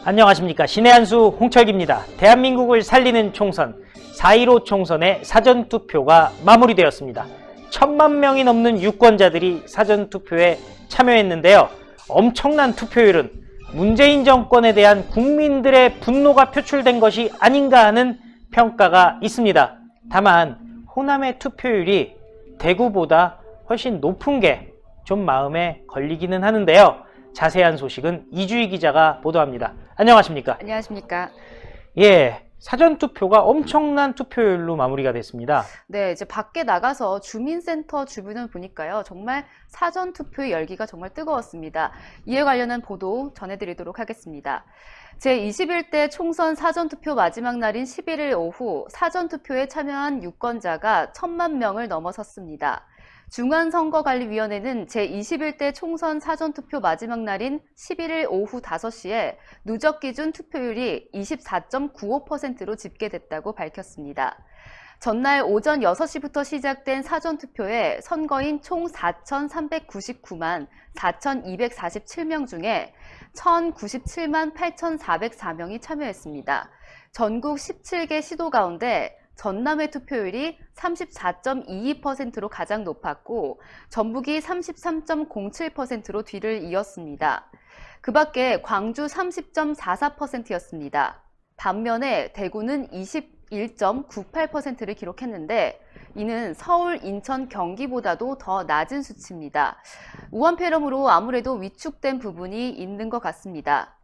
안녕하십니까. 신의 한수 홍철기입니다. 대한민국을 살리는 총선 4.15 총선의 사전투표가 마무리되었습니다. 1000만 명이 넘는 유권자들이 사전투표에 참여했는데요. 엄청난 투표율은 문재인 정권에 대한 국민들의 분노가 표출된 것이 아닌가 하는 평가가 있습니다. 다만 호남의 투표율이 대구보다 훨씬 높은 게 좀 마음에 걸리기는 하는데요. 자세한 소식은 이주희 기자가 보도합니다. 안녕하십니까? 안녕하십니까? 예, 사전투표가 엄청난 투표율로 마무리가 됐습니다. 네, 이제 밖에 나가서 주민센터 주변을 보니까요. 정말 사전투표의 열기가 정말 뜨거웠습니다. 이에 관련한 보도 전해드리도록 하겠습니다. 제21대 총선 사전투표 마지막 날인 11일 오후 사전투표에 참여한 유권자가 1000만 명을 넘어섰습니다. 중앙선거관리위원회는 제21대 총선 사전투표 마지막 날인 11일 오후 5시에 누적 기준 투표율이 24.95%로 집계됐다고 밝혔습니다. 전날 오전 6시부터 시작된 사전투표에 선거인 총 4,399만 4,247명 중에 1,097만 8,404명이 참여했습니다. 전국 17개 시도 가운데 전남의 투표율이 34.22%로 가장 높았고 전북이 33.07%로 뒤를 이었습니다. 그 밖에 광주 30.44%였습니다. 반면에 대구는 21.98%를 기록했는데 이는 서울, 인천, 경기보다도 더 낮은 수치입니다. 우한폐렴으로 아무래도 위축된 부분이 있는 것 같습니다.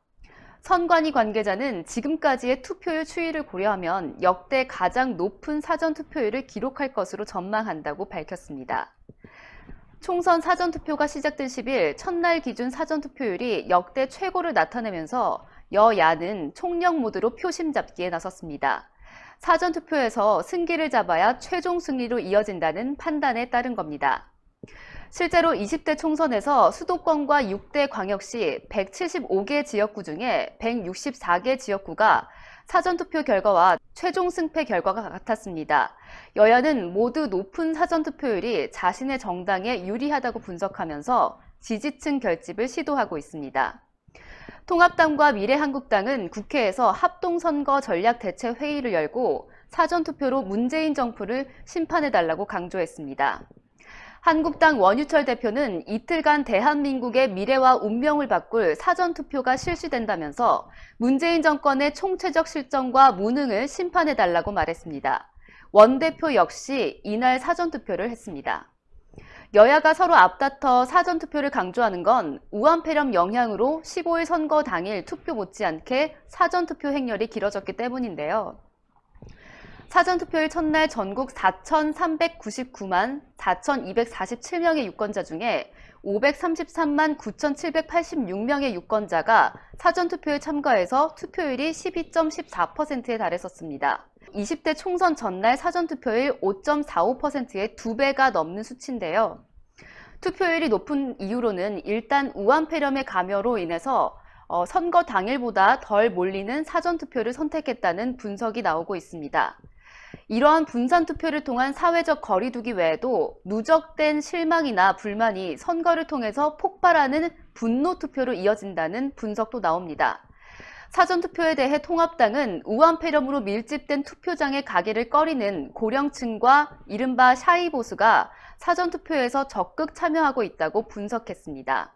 선관위 관계자는 지금까지의 투표율 추이를 고려하면 역대 가장 높은 사전투표율을 기록할 것으로 전망한다고 밝혔습니다. 총선 사전투표가 시작된 10일 첫날 기준 사전투표율이 역대 최고를 나타내면서 여야는 총력 모드로 표심 잡기에 나섰습니다. 사전투표에서 승기를 잡아야 최종 승리로 이어진다는 판단에 따른 겁니다. 실제로 20대 총선에서 수도권과 6대 광역시 175개 지역구 중에 164개 지역구가 사전투표 결과와 최종 승패 결과가 같았습니다. 여야는 모두 높은 사전투표율이 자신의 정당에 유리하다고 분석하면서 지지층 결집을 시도하고 있습니다. 통합당과 미래한국당은 국회에서 합동선거 전략대책회의를 열고 사전투표로 문재인 정부를 심판해달라고 강조했습니다. 한국당 원유철 대표는 이틀간 대한민국의 미래와 운명을 바꿀 사전투표가 실시된다면서 문재인 정권의 총체적 실정과 무능을 심판해달라고 말했습니다. 원 대표 역시 이날 사전투표를 했습니다. 여야가 서로 앞다퉈 사전투표를 강조하는 건 우한폐렴 영향으로 15일 선거 당일 투표 못지않게 사전투표 행렬이 길어졌기 때문인데요. 사전투표일 첫날 전국 4,399만 4,247명의 유권자 중에 533만 9,786명의 유권자가 사전투표에 참가해서 투표율이 12.14%에 달했었습니다. 20대 총선 전날 사전투표율 5.45%의 2배가 넘는 수치인데요. 투표율이 높은 이유로는 일단 우한폐렴의 감염으로 인해서 선거 당일보다 덜 몰리는 사전투표를 선택했다는 분석이 나오고 있습니다. 이러한 분산투표를 통한 사회적 거리두기 외에도 누적된 실망이나 불만이 선거를 통해서 폭발하는 분노투표로 이어진다는 분석도 나옵니다. 사전투표에 대해 통합당은 우한폐렴으로 밀집된 투표장에 가기를 꺼리는 고령층과 이른바 샤이보수가 사전투표에서 적극 참여하고 있다고 분석했습니다.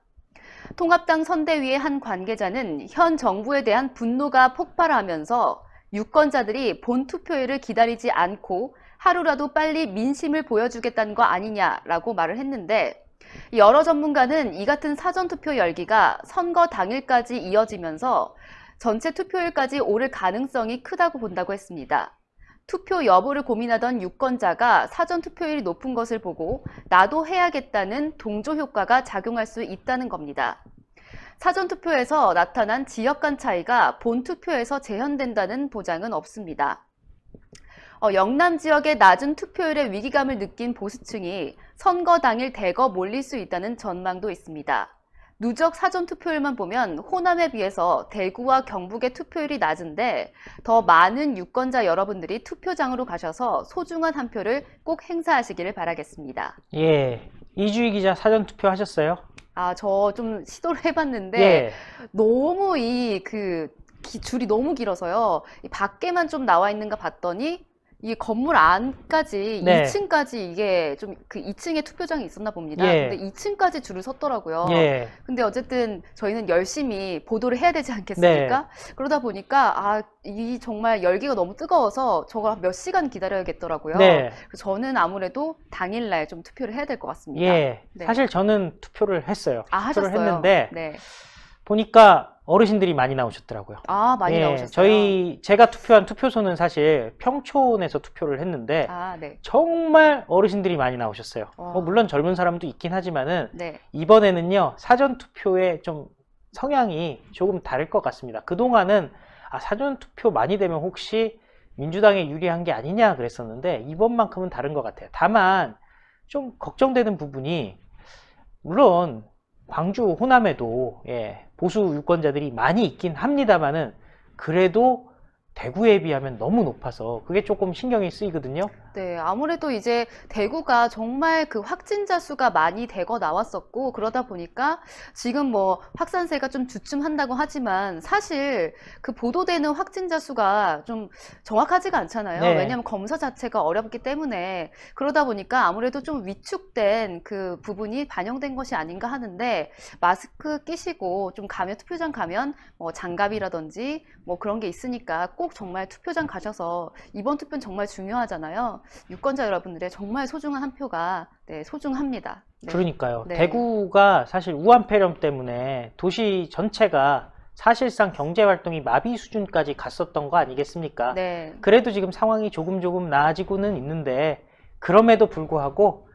통합당 선대위의 한 관계자는 현 정부에 대한 분노가 폭발하면서 유권자들이 본 투표일을 기다리지 않고 하루라도 빨리 민심을 보여주겠다는 거 아니냐라고 말을 했는데 여러 전문가는 이 같은 사전투표 열기가 선거 당일까지 이어지면서 전체 투표율까지 오를 가능성이 크다고 본다고 했습니다. 투표 여부를 고민하던 유권자가 사전투표율이 높은 것을 보고 나도 해야겠다는 동조 효과가 작용할 수 있다는 겁니다. 사전투표에서 나타난 지역 간 차이가 본투표에서 재현된다는 보장은 없습니다. 영남 지역의 낮은 투표율의 위기감을 느낀 보수층이 선거 당일 대거 몰릴 수 있다는 전망도 있습니다. 누적 사전투표율만 보면 호남에 비해서 대구와 경북의 투표율이 낮은데 더 많은 유권자 여러분들이 투표장으로 가셔서 소중한 한 표를 꼭 행사하시기를 바라겠습니다. 예, 이주희 기자 사전투표 하셨어요? 저 좀 시도를 해봤는데 예. 너무 줄이 너무 길어서요. 이 밖에만 좀 나와 있는가 봤더니 이게 건물 안까지 네. 2층까지 이게 좀 그 2층에 투표장이 있었나 봅니다. 예. 근데 2층까지 줄을 섰더라고요. 예. 근데 어쨌든 저희는 열심히 보도를 해야 되지 않겠습니까? 그러다 보니까 이 정말 열기가 너무 뜨거워서 저걸 몇 시간 기다려야겠더라고요. 네. 그래서 저는 아무래도 당일날 좀 투표를 해야 될 것 같습니다. 예. 네. 사실 저는 투표를 했어요. 투표를 하셨어요? 했는데 네. 보니까 어르신들이 많이 나오셨더라고요. 많이 예, 나오셨어요. 제가 투표한 투표소는 사실 평촌에서 투표를 했는데 네. 정말 어르신들이 많이 나오셨어요. 와. 물론 젊은 사람도 있긴 하지만은 네. 이번에는요, 사전 투표의 좀 성향이 조금 다를 것 같습니다. 그동안은 사전 투표 많이 되면 혹시 민주당에 유리한 게 아니냐 그랬었는데 이번만큼은 다른 것 같아요. 다만 좀 걱정되는 부분이, 물론 광주 호남에도 보수 유권자들이 많이 있긴 합니다만은 그래도 대구에 비하면 너무 높아서 그게 조금 신경이 쓰이거든요. 네, 아무래도 이제 대구가 정말 그 확진자 수가 많이 대거 나왔었고, 그러다 보니까 지금 뭐 확산세가 좀 주춤한다고 하지만 사실 그 보도되는 확진자 수가 좀 정확하지가 않잖아요. 네. 왜냐하면 검사 자체가 어렵기 때문에. 그러다 보니까 아무래도 좀 위축된 그 부분이 반영된 것이 아닌가 하는데, 마스크 끼시고 좀 가면, 투표장 가면 뭐 장갑이라든지 뭐 그런 게 있으니까 꼭 정말 투표장 가셔서, 이번 투표는 정말 중요하잖아요. 유권자 여러분들의 정말 소중한 한 표가 소중합니다. 네. 그러니까요. 네. 대구가 사실 우한폐렴 때문에 도시 전체가 사실상 경제활동이 마비 수준까지 갔었던 거 아니겠습니까? 네. 그래도 지금 상황이 조금 나아지고는 있는데, 그럼에도 불구하고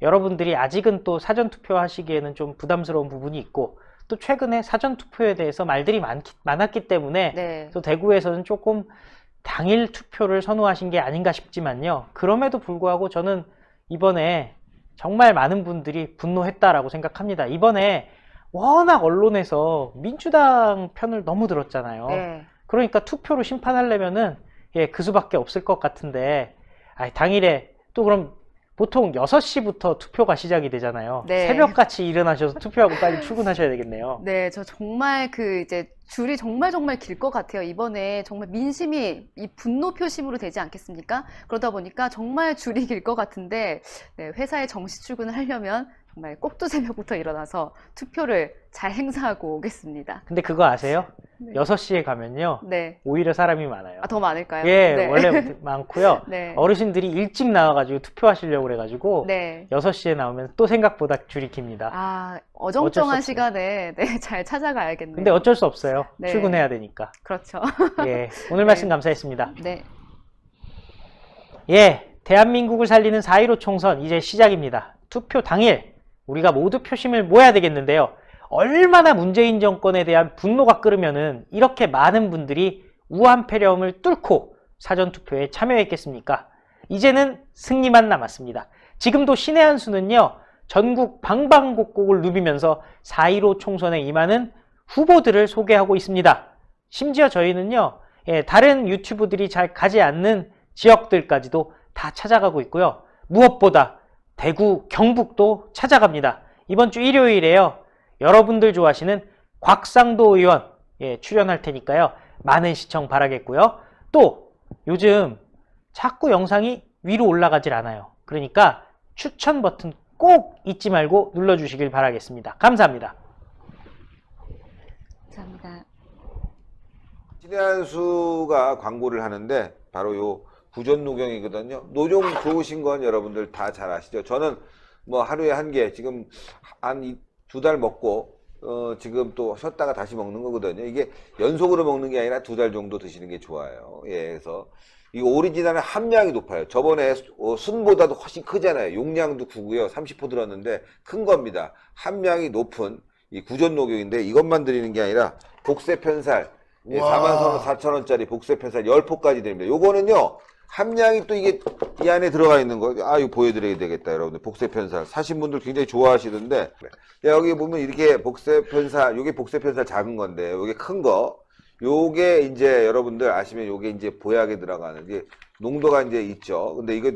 여러분들이 아직은 또 사전투표 하시기에는 좀 부담스러운 부분이 있고, 또 최근에 사전투표에 대해서 말들이 많았기 때문에 네. 또 대구에서는 조금 당일 투표를 선호하신 게 아닌가 싶지만요. 그럼에도 불구하고 저는 이번에 정말 많은 분들이 분노했다라고 생각합니다. 이번에 워낙 언론에서 민주당 편을 너무 들었잖아요. 네. 그러니까 투표로 심판하려면은 그 수밖에 없을 것 같은데, 당일에 또 그럼 보통 6시부터 투표가 시작이 되잖아요. 네. 새벽같이 일어나셔서 투표하고 빨리 출근하셔야 되겠네요. 네, 저 정말 이제 줄이 정말 길 것 같아요. 이번에 정말 민심이 이 분노 표심으로 되지 않겠습니까? 그러다 보니까 정말 줄이 길 것 같은데, 회사에 정시 출근을 하려면 정말 꼭두새벽부터 일어나서 투표를 잘 행사하고 오겠습니다. 근데 그거 아세요? 네. 6시에 가면요, 네. 오히려 사람이 많아요. 더 많을까요? 예, 네. 원래 많고요. 네. 어르신들이 일찍 나와가지고 투표하시려고 그래가지고 네. 6시에 나오면 또 생각보다 줄이 깁니다. 어정쩡한 어쩔 수 없어요. 시간에 잘 찾아가야겠네요. 근데 어쩔 수 없어요. 네. 출근해야 되니까. 그렇죠. 예, 오늘 말씀 감사했습니다. 네. 대한민국을 살리는 4.15 총선 이제 시작입니다. 투표 당일 우리가 모두 표심을 모아야 되겠는데요. 얼마나 문재인 정권에 대한 분노가 끓으면은 이렇게 많은 분들이 우한폐렴을 뚫고 사전투표에 참여했겠습니까? 이제는 승리만 남았습니다. 지금도 신의 한 수는요, 전국 방방곡곡을 누비면서 4.15 총선에 임하는 후보들을 소개하고 있습니다. 심지어 저희는요, 다른 유튜브들이 잘 가지 않는 지역들까지도 다 찾아가고 있고요. 무엇보다 대구, 경북도 찾아갑니다. 이번 주 일요일에요, 여러분들 좋아하시는 곽상도 의원 출연할 테니까요. 많은 시청 바라겠고요. 또 요즘 자꾸 영상이 위로 올라가질 않아요. 그러니까 추천 버튼 꼭 잊지 말고 눌러주시길 바라겠습니다. 감사합니다. 감사합니다. 신의 한 수가 광고를 하는데 바로 요 구전노경이거든요. 노종 좋으신 건 여러분들 다 잘 아시죠? 저는 뭐 하루에 한 개, 지금 한 2달 먹고 지금 또 쉬었다가 다시 먹는 거거든요. 이게 연속으로 먹는 게 아니라 2달 정도 드시는 게 좋아요. 그래서 이 오리지널은 함량이 높아요. 저번에 순보다도 훨씬 크잖아요. 용량도 크고요. 30% 들었는데 큰 겁니다. 함량이 높은 이 구전노경인데, 이것만 드리는 게 아니라 복세편살 44,000원짜리 복세편살 10포까지 드립니다. 요거는요, 함량이 또 이게 이 안에 들어가 있는 거, 이거 보여드려야 되겠다, 여러분들. 복세편살 사신 분들 굉장히 좋아하시던데, 여기 보면 이렇게 복세편살, 요게 복세편살 작은 건데, 요게 큰 거, 요게 이제 여러분들 아시면 요게 이제 보약에 들어가는 게 농도가 이제 있죠. 근데 이거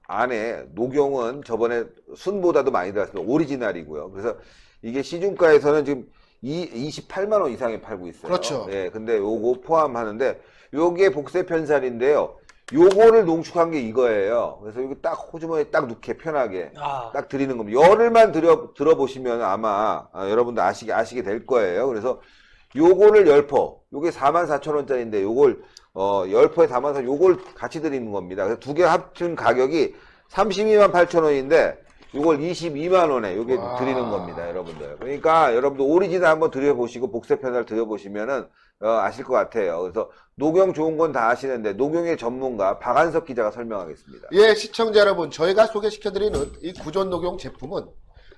안에 녹용은 저번에 순보다도 많이 들어갔습니다. 오리지널이고요. 그래서 이게 시중가에서는 지금 28만 원 이상에 팔고 있어요. 그렇죠. 예, 근데 요거 포함하는데 요게 복세 편살인데요. 요거를 농축한 게 이거예요. 그래서 여기 딱 호주머니에 딱 넣게 편하게 딱 드리는 겁니다. 열흘만 들어보시면 아마 여러분들 아시게 될 거예요. 그래서 요거를 10포, 요게 44,000원짜리인데 요걸 10포에 담아서 요걸 같이 드리는 겁니다. 그래서 두 개 합친 가격이 328,000원인데 요걸 22만원에 요게 드리는 겁니다, 여러분들. 그러니까 여러분들 오리지널 한번 드려보시고 복세 편살 드려보시면은 아실 것 같아요. 그래서 녹용 좋은 건 다 아시는데 녹용의 전문가 박한석 기자가 설명하겠습니다. 예, 시청자 여러분, 저희가 소개시켜드리는 이 구존 녹용 제품은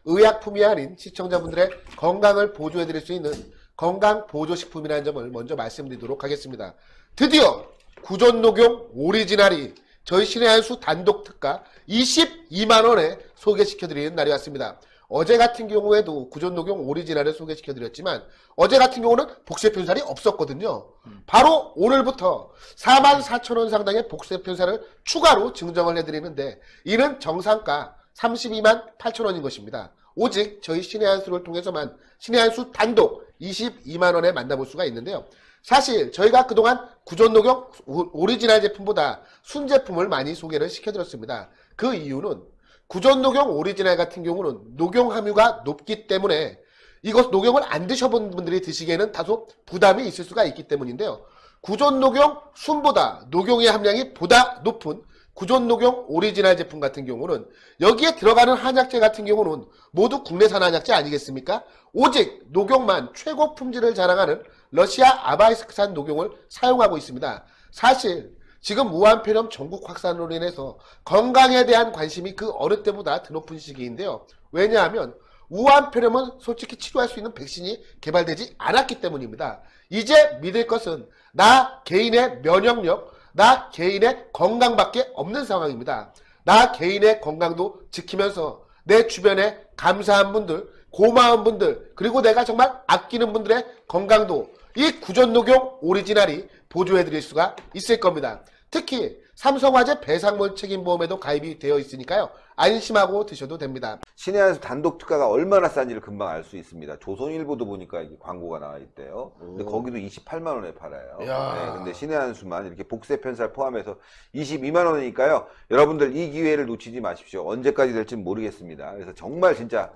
의약품이 아닌 시청자분들의 건강을 보조해드릴 수 있는 건강보조식품이라는 점을 먼저 말씀드리도록 하겠습니다. 드디어 구존 녹용 오리지널이 저희 신의 한 수 단독 특가 22만원에 소개시켜드리는 날이 왔습니다. 어제 같은 경우에도 구존 녹용 오리지널을 소개시켜드렸지만 어제 같은 경우는 복세 편살이 없었거든요. 바로 오늘부터 44,000원 상당의 복세 편살을 추가로 증정을 해드리는데 이는 정상가 32만 8천원인 것입니다. 오직 저희 신의 한 수를 통해서만 신의 한 수 단독 22만원에 만나볼 수가 있는데요. 사실 저희가 그동안 구존 녹용 오리지널 제품보다 순제품을 많이 소개를 시켜드렸습니다. 그 이유는 구존 녹용 오리지널 같은 경우는 녹용 함유가 높기 때문에 이것 녹용을 안 드셔본 분들이 드시기에는 다소 부담이 있을 수가 있기 때문인데요. 구존 녹용 순보다 녹용의 함량이 보다 높은 구존 녹용 오리지널 제품 같은 경우는 여기에 들어가는 한약재 같은 경우는 모두 국내산 한약재 아니겠습니까? 오직 녹용만 최고 품질을 자랑하는 러시아 아바이스크산 녹용을 사용하고 있습니다. 사실 지금 무한폐렴 전국 확산으로 인해서 건강에 대한 관심이 그 어느 때보다 더 높은 시기인데요. 왜냐하면 무한폐렴은 솔직히 치료할 수 있는 백신이 개발되지 않았기 때문입니다. 이제 믿을 것은 나 개인의 면역력, 나 개인의 건강밖에 없는 상황입니다. 나 개인의 건강도 지키면서 내 주변에 감사한 분들, 고마운 분들, 그리고 내가 정말 아끼는 분들의 건강도 이 구존 녹용 오리지널이 보조해드릴 수가 있을 겁니다. 특히 삼성화재 배상물 책임보험에도 가입이 되어 있으니까요. 안심하고 드셔도 됩니다. 신의 한 수 단독 특가가 얼마나 싼지를 금방 알 수 있습니다. 조선일보도 보니까 이게 광고가 나와 있대요. 근데 거기도 28만 원에 팔아요. 네, 근데 신의 한 수만 이렇게 복세 편살 포함해서 22만 원이니까요. 여러분들 이 기회를 놓치지 마십시오. 언제까지 될지 모르겠습니다. 그래서 정말 진짜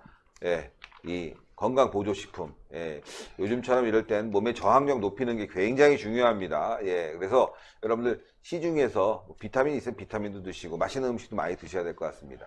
이 건강 보조식품, 요즘처럼 이럴 땐 몸의 저항력 높이는 게 굉장히 중요합니다. 그래서 여러분들 시중에서 비타민 있으면 비타민도 드시고 맛있는 음식도 많이 드셔야 될 것 같습니다.